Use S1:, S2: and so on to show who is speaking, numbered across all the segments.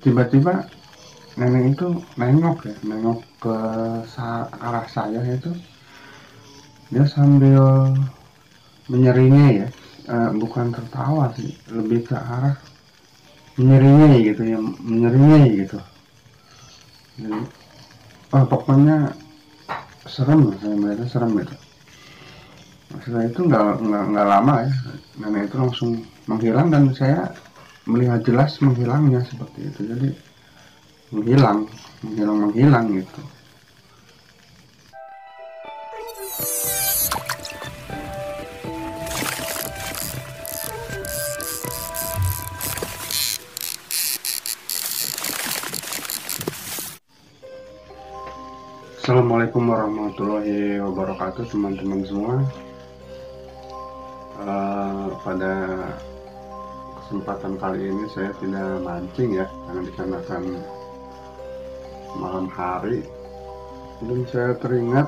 S1: tiba-tiba nenek itu nengok ke arah saya itu. Dia sambil menyeringai ya, bukan tertawa sih, lebih ke arah menyeringai gitu ya, menyeringai gitu. Jadi pokoknya serem, saya melihatnya serem gitu. Setelah itu nggak lama ya, nenek itu langsung menghilang dan saya melihat jelas menghilangnya seperti itu. Jadi menghilang gitu. Assalamualaikum warahmatullahi wabarakatuh teman-teman semua. Pada kesempatan kali ini saya tidak mancing ya, karena dikarenakan malam hari. Dan saya teringat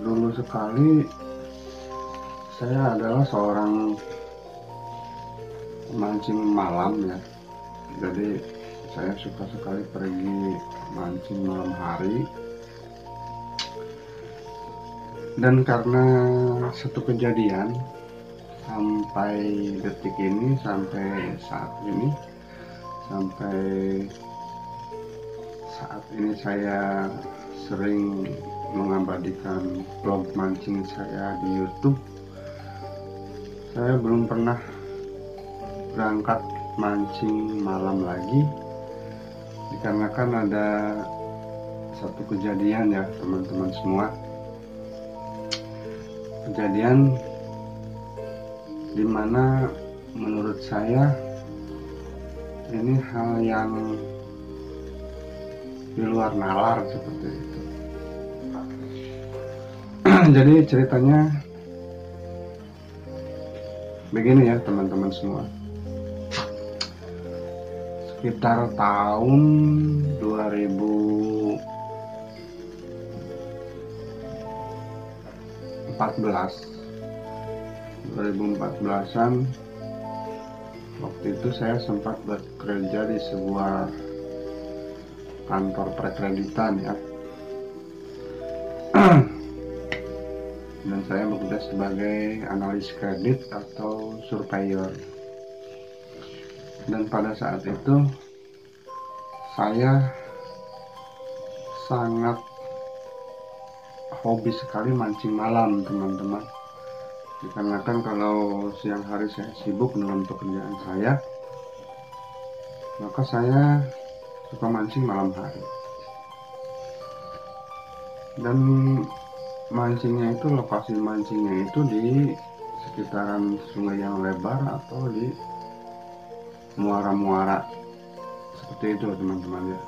S1: dulu sekali saya adalah seorang mancing malam ya. Jadi saya suka sekali pergi mancing malam hari. Dan karena satu kejadian sampai detik ini, sampai saat ini saya sering mengabadikan vlog mancing saya di YouTube. Saya belum pernah berangkat mancing malam lagi, dikarenakan ada satu kejadian ya teman-teman semua. Kejadian dimana menurut saya ini hal yang di luar nalar seperti itu. Jadi ceritanya begini ya teman-teman semua. Sekitar tahun 2014-an, waktu itu saya sempat bekerja di sebuah kantor perkreditan ya. Dan saya bekerja sebagai analis kredit atau surveyor. Dan pada saat itu saya sangat hobi sekali mancing malam teman-teman. Dikarenakan kalau siang hari saya sibuk dengan pekerjaan saya, maka saya suka mancing malam hari. Dan mancingnya itu, lokasi mancingnya itu di sekitaran sungai yang lebar atau di muara-muara seperti itu teman-teman ya.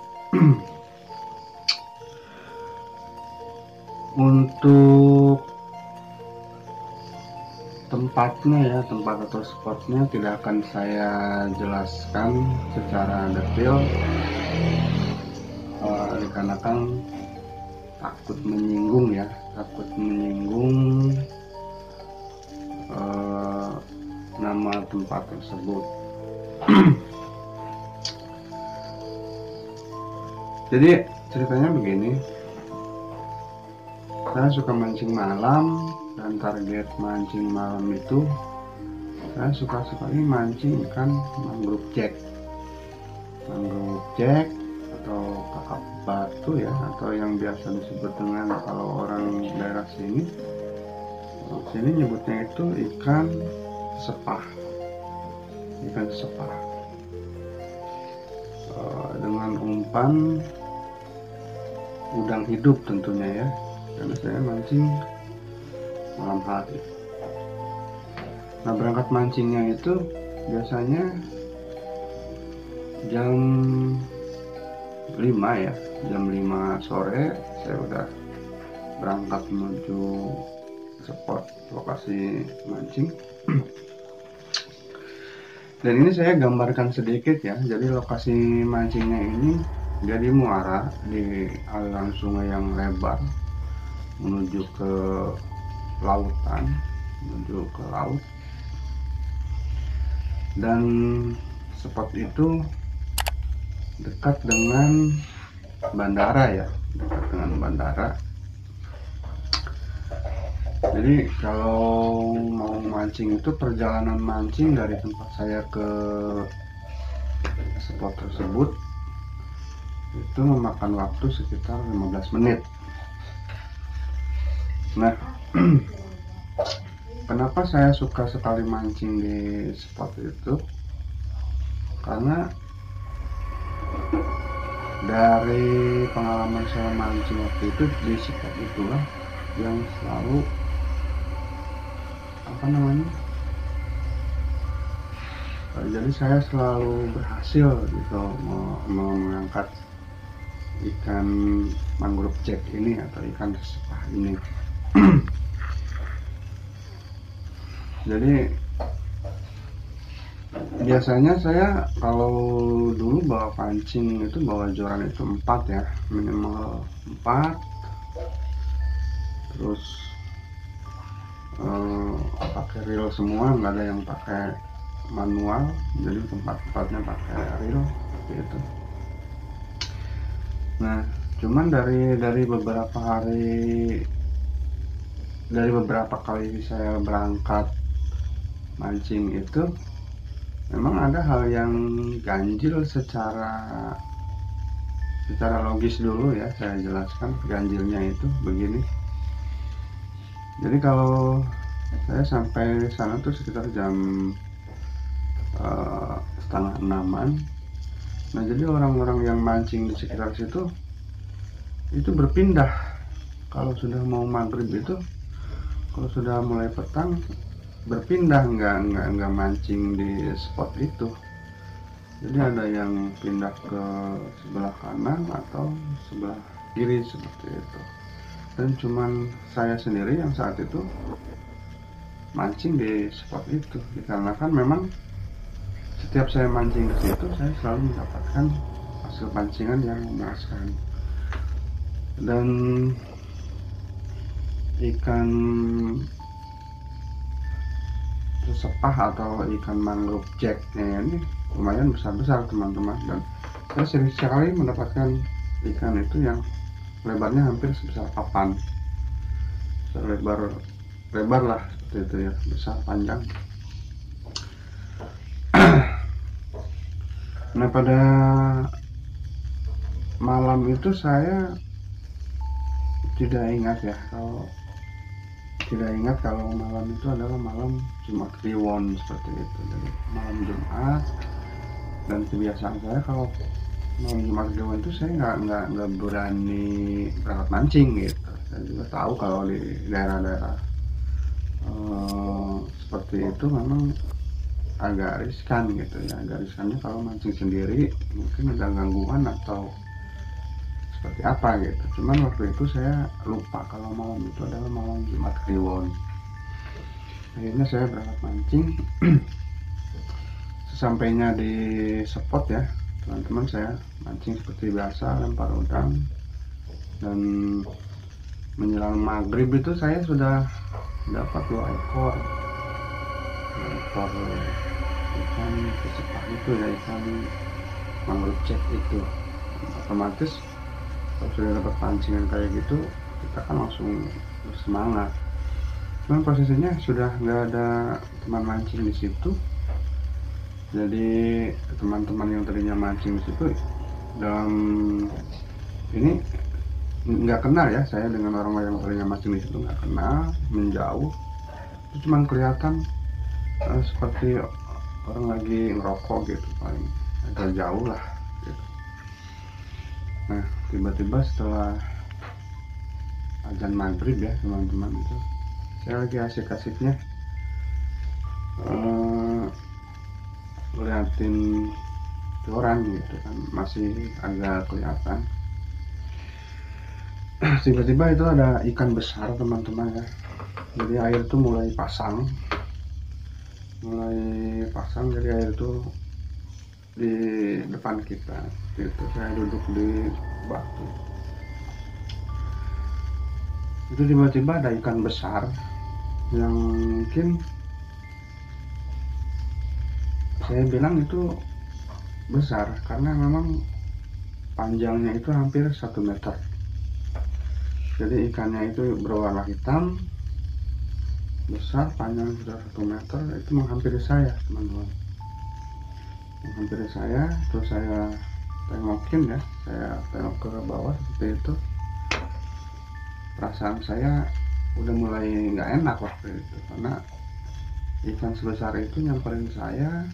S1: Untuk tempatnya ya, tempat atau spotnya tidak akan saya jelaskan secara detail, dikarenakan takut menyinggung nama tempat tersebut. Jadi ceritanya begini, saya suka mancing malam, dan target mancing malam itu saya suka sekali mancing ikan mangrove jack atau kakap batu ya, atau yang biasa disebut dengan, kalau orang daerah sini nyebutnya itu ikan sepah dengan umpan udang hidup tentunya ya, karena saya mancing malam hari. Nah, berangkat mancingnya itu biasanya jam 5 ya, jam 5 sore saya udah berangkat menuju spot lokasi mancing. Dan ini saya gambarkan sedikit ya. Jadi lokasi mancingnya ini jadi muara di aliran sungai yang lebar menuju ke lautan, menuju ke laut. Dan spot itu dekat dengan bandara ya, dekat dengan bandara. Jadi kalau mau mancing itu, perjalanan mancing dari tempat saya ke spot tersebut itu memakan waktu sekitar 15 menit. Nah, kenapa saya suka sekali mancing di spot itu? Karena dari pengalaman saya mancing waktu itu di spot itulah yang selalu jadi saya selalu berhasil gitu mengangkat ikan mangrove jack ini atau ikan sepah ini. Jadi biasanya saya kalau dulu bawa pancing itu, bawa joran itu 4 ya, minimal 4. Terus pakai reel semua, nggak ada yang pakai manual, jadi tempat-tempatnya pakai reel seperti itu. Nah, cuman dari beberapa kali saya berangkat mancing itu, memang ada hal yang ganjil secara logis dulu ya. Saya jelaskan ganjilnya itu begini. Jadi kalau saya sampai sana tuh sekitar jam setengah 6-an. Nah, jadi orang-orang yang mancing di sekitar situ itu berpindah. Kalau sudah mau maghrib itu, kalau sudah mulai petang, berpindah, nggak mancing di spot itu. Jadi ada yang pindah ke sebelah kanan atau sebelah kiri seperti itu. Dan cuman saya sendiri yang saat itu mancing di spot itu, dikarenakan memang setiap saya mancing di situ saya selalu mendapatkan hasil pancingan yang memuaskan. Dan ikan sepah atau ikan mangrove jacknya ini lumayan besar-besar teman-teman, dan saya sering sekali mendapatkan ikan itu yang lebarnya hampir sebesar papan, lebar lah seperti itu ya, besar panjang. Nah, pada malam itu saya tidak ingat kalau malam itu adalah malam Jumat Kliwon seperti itu. Jadi malam Jumat, dan kebiasaan saya kalau malam Jumat Kliwon itu saya nggak berani berangkat mancing gitu. Saya juga tahu kalau di daerah-daerah seperti itu memang agak riskan gitu ya. Agak riskannya kalau mancing sendiri, mungkin ada gangguan atau seperti apa gitu. Cuman waktu itu saya lupa kalau malam itu adalah malam Jumat Kliwon. Akhirnya saya berangkat mancing. Sesampainya di spot ya teman-teman, saya mancing seperti biasa, lempar udang, dan menjelang maghrib itu saya sudah dapat 2 ekor ikan sepah itu ya, ikan mangrove jack itu. Otomatis kalau sudah dapat pancingan kayak gitu, kita kan langsung bersemangat. Cuman posisinya sudah nggak ada teman mancing di situ. Jadi teman-teman yang tadinya mancing di situ, dalam ini nggak kenal ya, saya dengan orang yang tadinya mancing di situ nggak kenal, menjauh. Itu cuma kelihatan seperti orang lagi ngerokok gitu, paling agak jauh lah gitu. Nah, tiba-tiba setelah azan maghrib ya teman-teman, itu saya lagi asik-asiknya ngeliatin joran gitu kan, masih agak kelihatan. Tiba-tiba itu ada ikan besar teman-teman ya. Jadi air tuh mulai pasang, jadi air itu di depan kita. Itu saya duduk di batu, itu tiba-tiba ada ikan besar yang mungkin saya bilang itu besar karena memang panjangnya itu hampir 1 meter. Jadi ikannya itu berwarna hitam, besar, panjang sudah 1 meter, itu menghampiri saya teman-teman, menghampiri saya. Terus saya tengokin ya, saya tengok ke bawah seperti itu. Perasaan saya udah mulai nggak enak waktu itu, karena ikan sebesar itu nyamperin saya,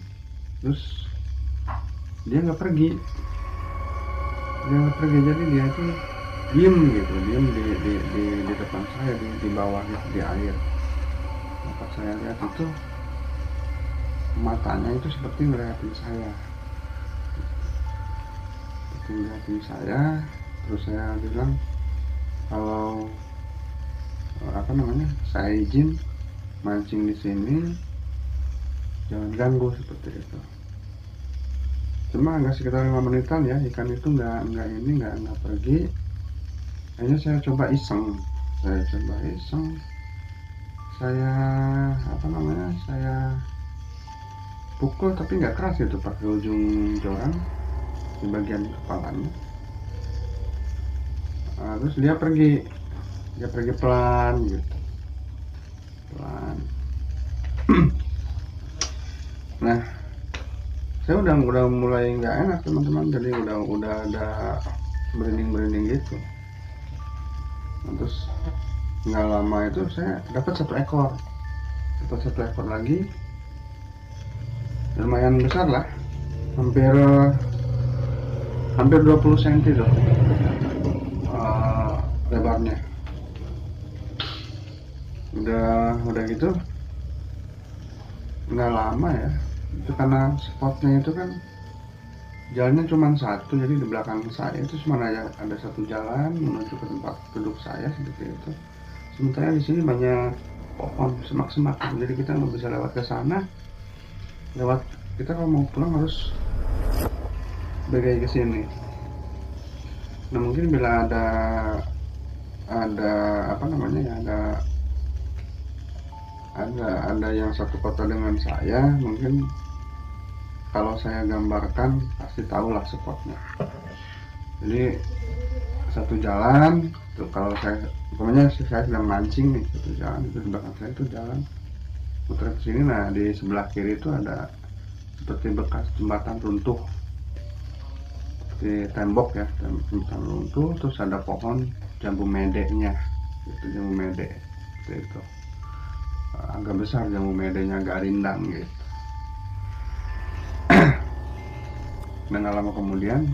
S1: terus dia nggak pergi, jadi dia itu diem gitu, diem di depan saya, di bawah di air. Pas saya lihat itu, matanya itu seperti ngeliatin saya, terus saya bilang kalau saya izin mancing di sini, jangan ganggu, seperti itu. Cuma nggak sekitar 5 menitan ya, ikan itu nggak pergi. Akhirnya saya coba iseng, saya pukul, tapi nggak keras itu, pakai ujung joran di bagian kepalanya. Terus dia pergi pelan gitu, pelan. Nah, saya udah mulai nggak enak teman-teman, jadi udah ada merinding gitu. Terus nggak lama itu saya dapat satu ekor lagi, lumayan besar lah, hampir 20 cm tuh lebarnya. Udah gitu nggak lama ya, itu karena spotnya itu kan jalannya cuma satu, jadi di belakang saya itu cuma ada satu jalan menuju ke tempat duduk saya, seperti itu. Sementara di sini banyak pohon, semak-semak, jadi kita nggak bisa lewat ke sana. Kita kalau mau pulang harus begai ke sini. Nah, mungkin bila ada yang satu kota dengan saya, mungkin kalau saya gambarkan pasti tahulah spotnya. Jadi satu jalan tuh, kalau saya sedang mancing nih, satu jalan itu di belakang saya itu jalan putar ke sini. Nah, di sebelah kiri itu ada seperti bekas jembatan runtuh, seperti tembok ya, jembatan runtuh. Terus ada pohon jambu medenya, itu jambu mede seperti itu, agak besar jambu medenya, agak rindang gitu. Dan gak lama kemudian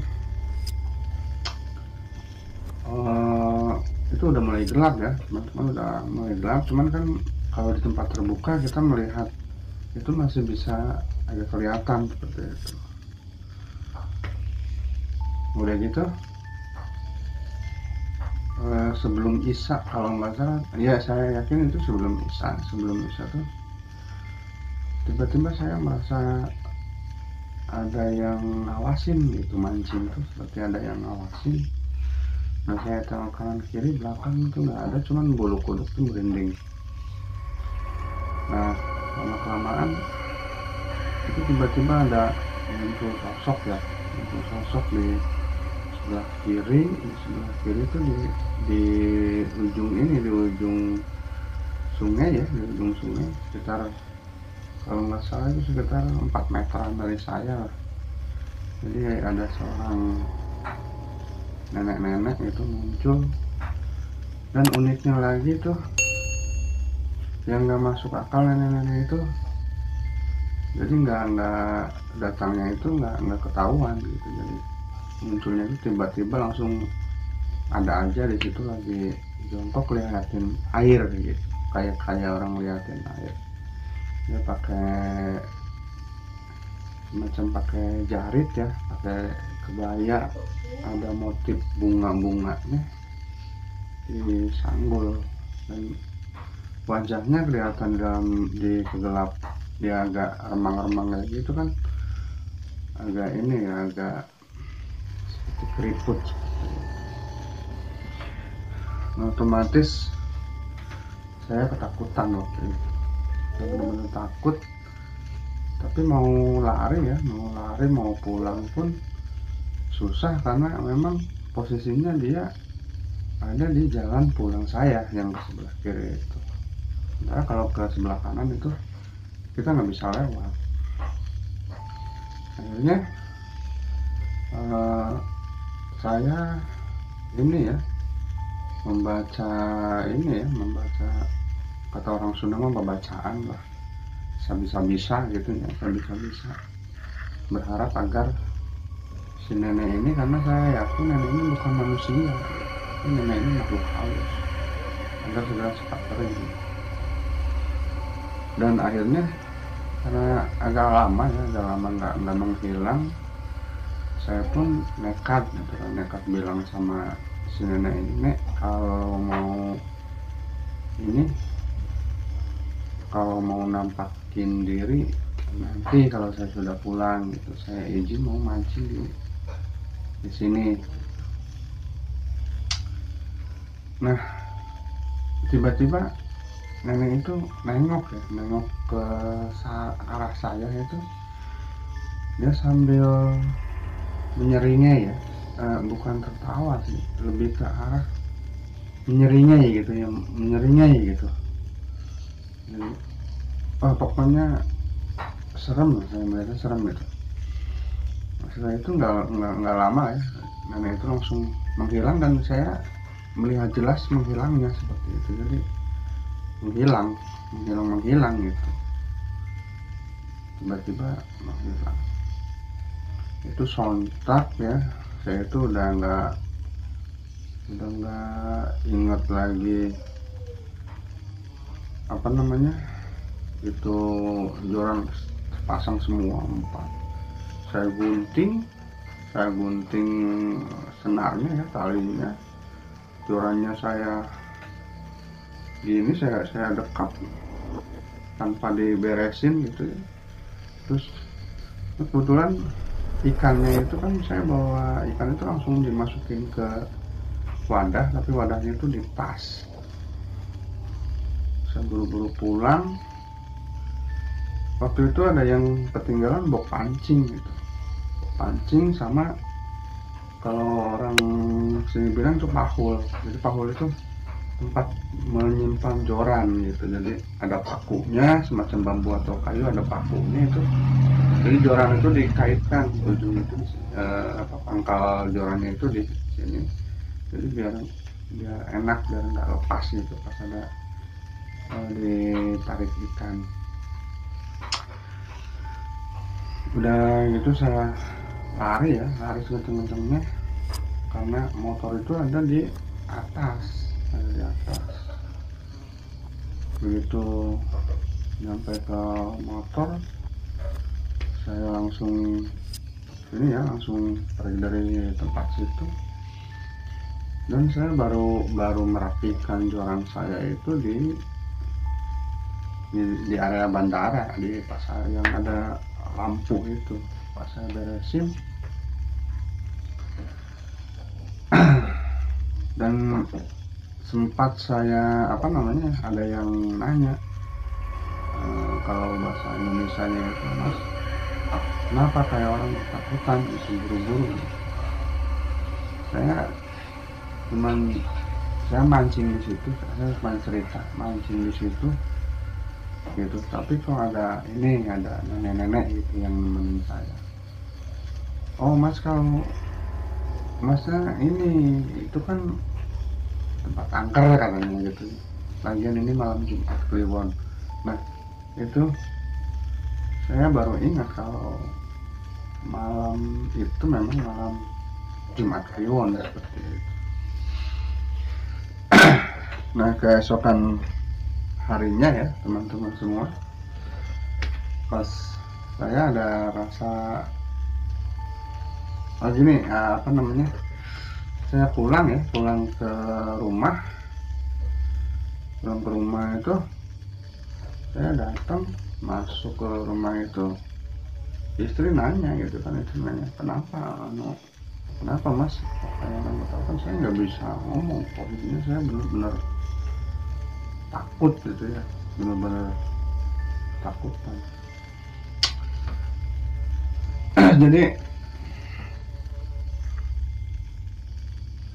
S1: itu udah mulai gelap ya teman-teman, udah mulai gelap. Cuman kan kalau di tempat terbuka kita melihat itu masih bisa agak kelihatan seperti itu. Udah gitu sebelum Isya kalau nggak salah ya, saya yakin itu sebelum Isya tuh tiba-tiba saya merasa ada yang ngawasin gitu, mancing tuh seperti ada yang ngawasin. Nah, saya tengok kanan kiri belakang itu nggak ada, cuman bulu kuduk tuh merinding. Nah, lama kelamaan itu tiba-tiba ada muncul sosok di sebelah kiri itu di ujung sungai ya, sekitar, kalau nggak salah itu sekitar 4 meteran dari saya. Jadi ada seorang nenek itu muncul, dan uniknya lagi tuh yang nggak masuk akal, nenek itu jadi nggak datangnya itu nggak ketahuan gitu. Jadi munculnya itu tiba-tiba langsung ada aja di situ, lagi jongkok liatin air gitu, kayak orang liatin air. Dia pakai jarit ya, pakai kebaya, ada motif bunga-bunganya di sanggul, dan wajahnya kelihatan di gelap, dia agak remang-remang kayak gitu kan, agak seperti keriput. Nah, otomatis saya ketakutan waktu itu, saya benar-benar takut. Tapi mau lari mau pulang pun susah karena memang posisinya dia ada di jalan pulang saya yang ke sebelah kiri itu. Sementara kalau ke sebelah kanan itu kita nggak bisa lewat. Akhirnya saya ini ya membaca kata orang Sunda mah pembacaan lah, bisa-bisa gitu ya, bisa berharap agar si nenek ini, karena saya yakin nenek ini bukan manusia, nenek ini makhluk halus, agar segera cepat pergi. Dan akhirnya karena agak lama nggak menghilang, saya pun nekat bilang sama si nenek ini, "Nek, kalau mau nampakin diri nanti kalau saya sudah pulang gitu, saya izin mau mancing di sini." Nah, tiba-tiba nenek itu nengok ke arah saya itu. Dia sambil menyeringai ya, bukan tertawa sih, lebih ke arah menyeringai gitu. Jadi, pokoknya serem lah, saya melihatnya serem gitu. Setelah itu nggak lama ya, nenek itu langsung menghilang dan saya melihat jelas menghilangnya seperti itu. Jadi menghilang gitu, tiba-tiba menghilang. Itu sontak ya, saya itu udah nggak ingat lagi itu joran pasang semua 4. Saya gunting senarnya ya, talinya, jorannya saya dekat tanpa diberesin gitu ya. Terus kebetulan ikannya itu kan, saya bawa ikan itu langsung dimasukin ke wadah, tapi wadahnya itu di tas. Saya buru-buru pulang. Waktu itu ada yang ketinggalan bok pancing gitu, pancing sama kalau orang sini bilang itu pahul. Jadi pahul itu tempat menyimpan joran gitu, jadi ada pakunya, semacam bambu atau kayu, ada pakunya itu. Jadi joran itu dikaitkan, ujung itu pangkal jorannya itu di sini, jadi biar enak, biar nggak lepas gitu pas ada ditarik ikan. Udah gitu saya lari sekenceng-kencengnya, karena motor itu ada di atas. Begitu nyampe ke motor, saya langsung pergi dari tempat situ. Dan saya baru merapikan joran saya itu di area bandara, di pasar yang ada lampu itu. Pas saya beresin, dan sempat saya ada yang nanya, kalau bahasa Indonesianya itu, "Mas, kenapa kayak orang ketakutan, isi buru-buru?" Saya mancing di situ, saya cuma cerita mancing di situ gitu, tapi kok ada nenek-nenek gitu yang nemenin saya. "Oh Mas, kalau Masnya ini itu kan tempat angker," katanya gitu. "Lagian ini malam Jumat Kliwon." Nah, itu saya baru ingat kalau malam itu memang malam Jumat Kliwon seperti itu. Nah, keesokan harinya ya teman-teman semua, pas saya ada rasa saya pulang ke rumah. Itu saya datang masuk ke rumah itu, istri nanya gitu kan, kenapa Mas, kayak orang ketakutan?" Saya nggak bisa ngomong, posisinya saya benar-benar takut gitu ya, benar-benar takutan. Jadi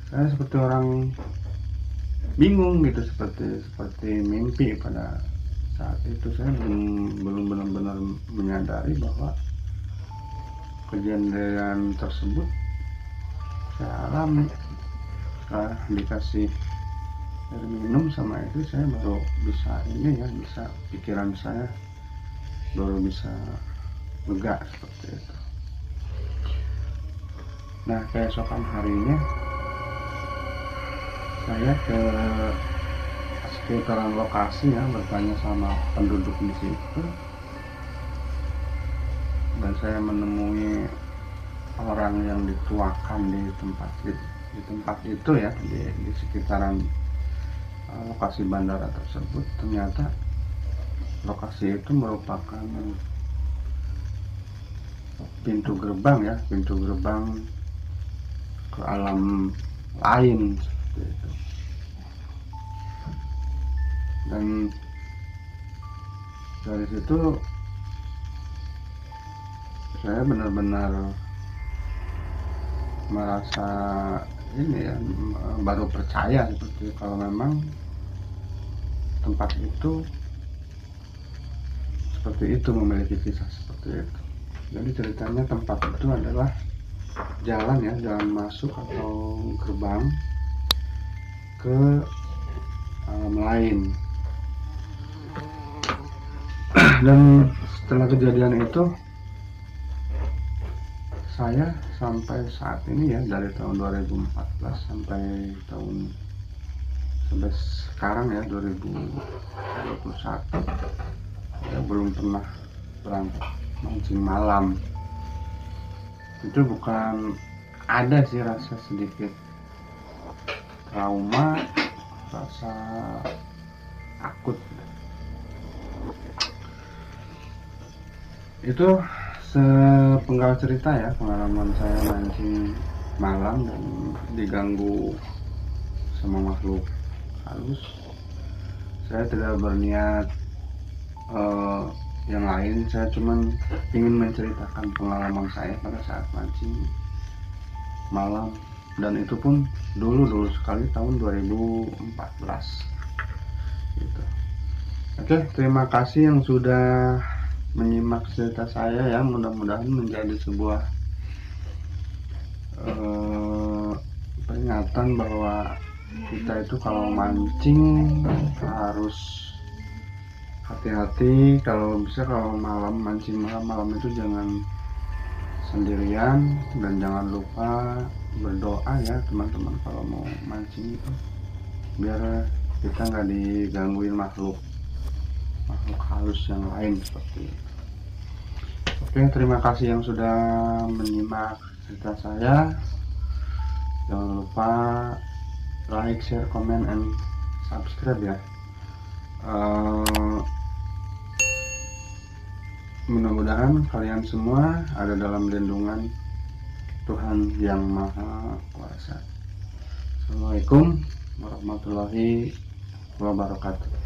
S1: saya seperti orang bingung gitu, seperti mimpi. Pada saat itu saya belum benar-benar menyadari bahwa kejadian tersebut saya alami. Setelah dikasih air minum sama itu, saya baru bisa bisa pikiran saya baru bisa lega seperti itu. Nah, keesokan harinya saya ke sekitaran lokasi bertanya sama penduduk di situ, dan saya menemui orang yang dituakan di tempat itu di sekitaran lokasi bandara tersebut. Ternyata lokasi itu merupakan pintu gerbang ke alam lain seperti itu. Dan dari situ saya benar-benar merasa baru percaya seperti kalau memang tempat itu seperti itu, memiliki kisah seperti itu. Jadi ceritanya tempat itu adalah jalan masuk atau gerbang ke alam lain. Dan setelah kejadian itu, saya sampai saat ini dari tahun 2014 sampai sekarang 2021 belum pernah berangkat mancing malam. Itu bukan ada sih rasa sedikit trauma, rasa takut. Itu sepenggal cerita pengalaman saya mancing malam dan diganggu sama makhluk halus. Saya tidak berniat yang lain, saya cuman ingin menceritakan pengalaman saya pada saat mancing malam, dan itu pun dulu sekali tahun 2014 gitu. Oke, terima kasih yang sudah menyimak cerita saya mudah-mudahan menjadi sebuah peringatan bahwa kita itu kalau mancing harus hati-hati. Kalau bisa kalau mancing malam itu jangan sendirian, dan jangan lupa berdoa teman-teman kalau mau mancing itu, biar kita nggak digangguin makhluk halus yang lain seperti itu. Oke, terima kasih yang sudah menyimak cerita saya. Jangan lupa like, share, comment, and subscribe mudah-mudahan kalian semua ada dalam lindungan Tuhan Yang Maha Kuasa. Assalamualaikum warahmatullahi wabarakatuh.